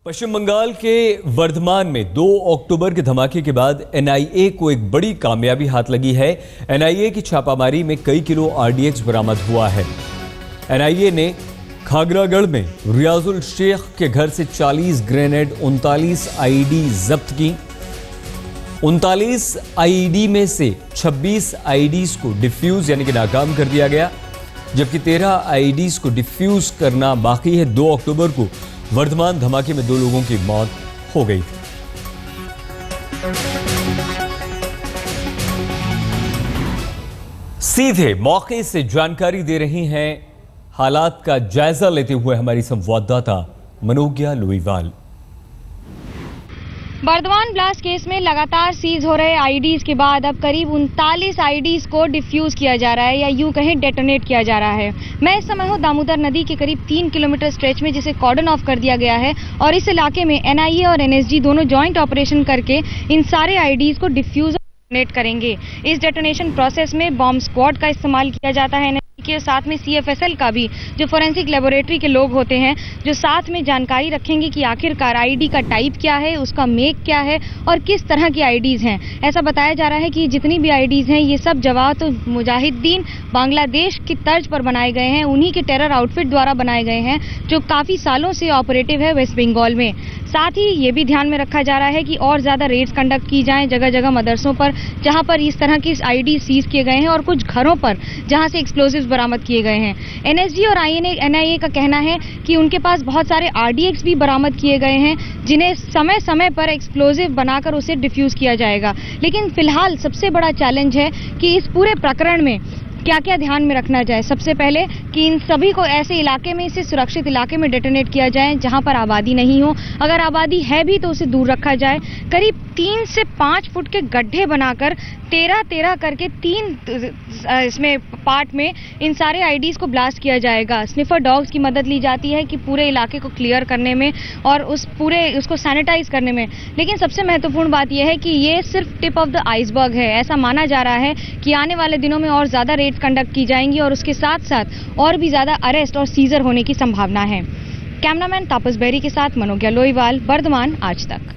पश्चिम बंगाल के वर्धमान में 2 अक्टूबर के धमाके के बाद एनआईए को एक बड़ी कामयाबी हाथ लगी है। एनआईए की छापामारी में कई किलो आरडीएक्स बरामद हुआ है। एनआईए ने खागरागढ़ में रियाजुल शेख के घर से 40 ग्रेनेड, 39 आईईडी जब्त की। 39 आईईडी में से 26 आईईडीज को डिफ्यूज यानी कि नाकाम कर दिया गया, जबकि 13 आईईडीज को डिफ्यूज करना बाकी है। 2 अक्टूबर को वर्धमान धमाके में 2 लोगों की मौत हो गई थी। सीधे मौके से जानकारी दे रही हैं हालात का जायजा लेते हुए हमारी संवाददाता मनोज्ञा लोईवाल। वर्धमान ब्लास्ट केस में लगातार सीज हो रहे आईडीज के बाद अब करीब 39 आईडीज को डिफ्यूज किया जा रहा है या यूं कहें डेटोनेट किया जा रहा है। मैं इस समय हूं दामोदर नदी के करीब 3 किलोमीटर स्ट्रेच में, जिसे कॉर्डन ऑफ कर दिया गया है और इस इलाके में एनआईए और एनएसजी दोनों जॉइंट ऑपरेशन करके इन सारे आईडीज को डिफ्यूज करेंगे। इस डेटोनेशन प्रोसेस में बॉम्ब स्क्वाड का इस्तेमाल किया जाता है के साथ में सीएफएसएल का भी, जो फोरेंसिक लेबोरेटरी के लोग होते हैं, जो साथ में जानकारी रखेंगे कि आखिरकार आईडी का टाइप क्या है, उसका मेक क्या है और किस तरह की आईडीज हैं। ऐसा बताया जा रहा है कि जितनी भी आईडीज हैं ये सब जवात मुजाहिदीन बांग्लादेश की तर्ज पर बनाए गए हैं, उन्हीं के टेरर आउटफिट द्वारा बनाए गए हैं जो काफी सालों से ऑपरेटिव है वेस्ट बंगाल में। साथ ही ये भी ध्यान में रखा जा रहा है कि और ज्यादा रेड्स कंडक्ट की जाएं जगह जगह मदरसों पर जहां पर इस तरह की आईडी सीज किए गए हैं और कुछ घरों पर जहां से एक्सप्लोजिव्स बरामद किए गए हैं। एनएसजी और एनआईए का कहना है कि उनके पास बहुत सारे आरडीएक्स भी बरामद किए गए हैं जिन्हें समय समय पर एक्सप्लोजिव बनाकर उसे डिफ्यूज किया जाएगा। लेकिन फिलहाल सबसे बड़ा चैलेंज है कि इस पूरे प्रकरण में क्या क्या ध्यान में रखना जाए। सबसे पहले कि इन सभी को ऐसे इलाके में, इसे सुरक्षित इलाके में डेटोनेट किया जाए जहां पर आबादी नहीं हो। अगर आबादी है भी तो उसे दूर रखा जाए। करीब 3 से 5 फुट के गड्ढे बनाकर 13-13 करके 3 इसमें पार्ट में इन सारे आईडीज को ब्लास्ट किया जाएगा। स्निफर डॉग्स की मदद ली जाती है कि पूरे इलाके को क्लियर करने में और उसको सैनिटाइज करने में। लेकिन सबसे महत्वपूर्ण बात यह है कि ये सिर्फ टिप ऑफ द आइसबर्ग है। ऐसा माना जा रहा है कि आने वाले दिनों में और ज्यादा रेड कंडक्ट की जाएंगी और उसके साथ साथ और भी ज्यादा अरेस्ट और सीजर होने की संभावना है। कैमरामैन तापस बेरी के साथ मनोज्ञा लोईवाल, वर्धमान आज तक।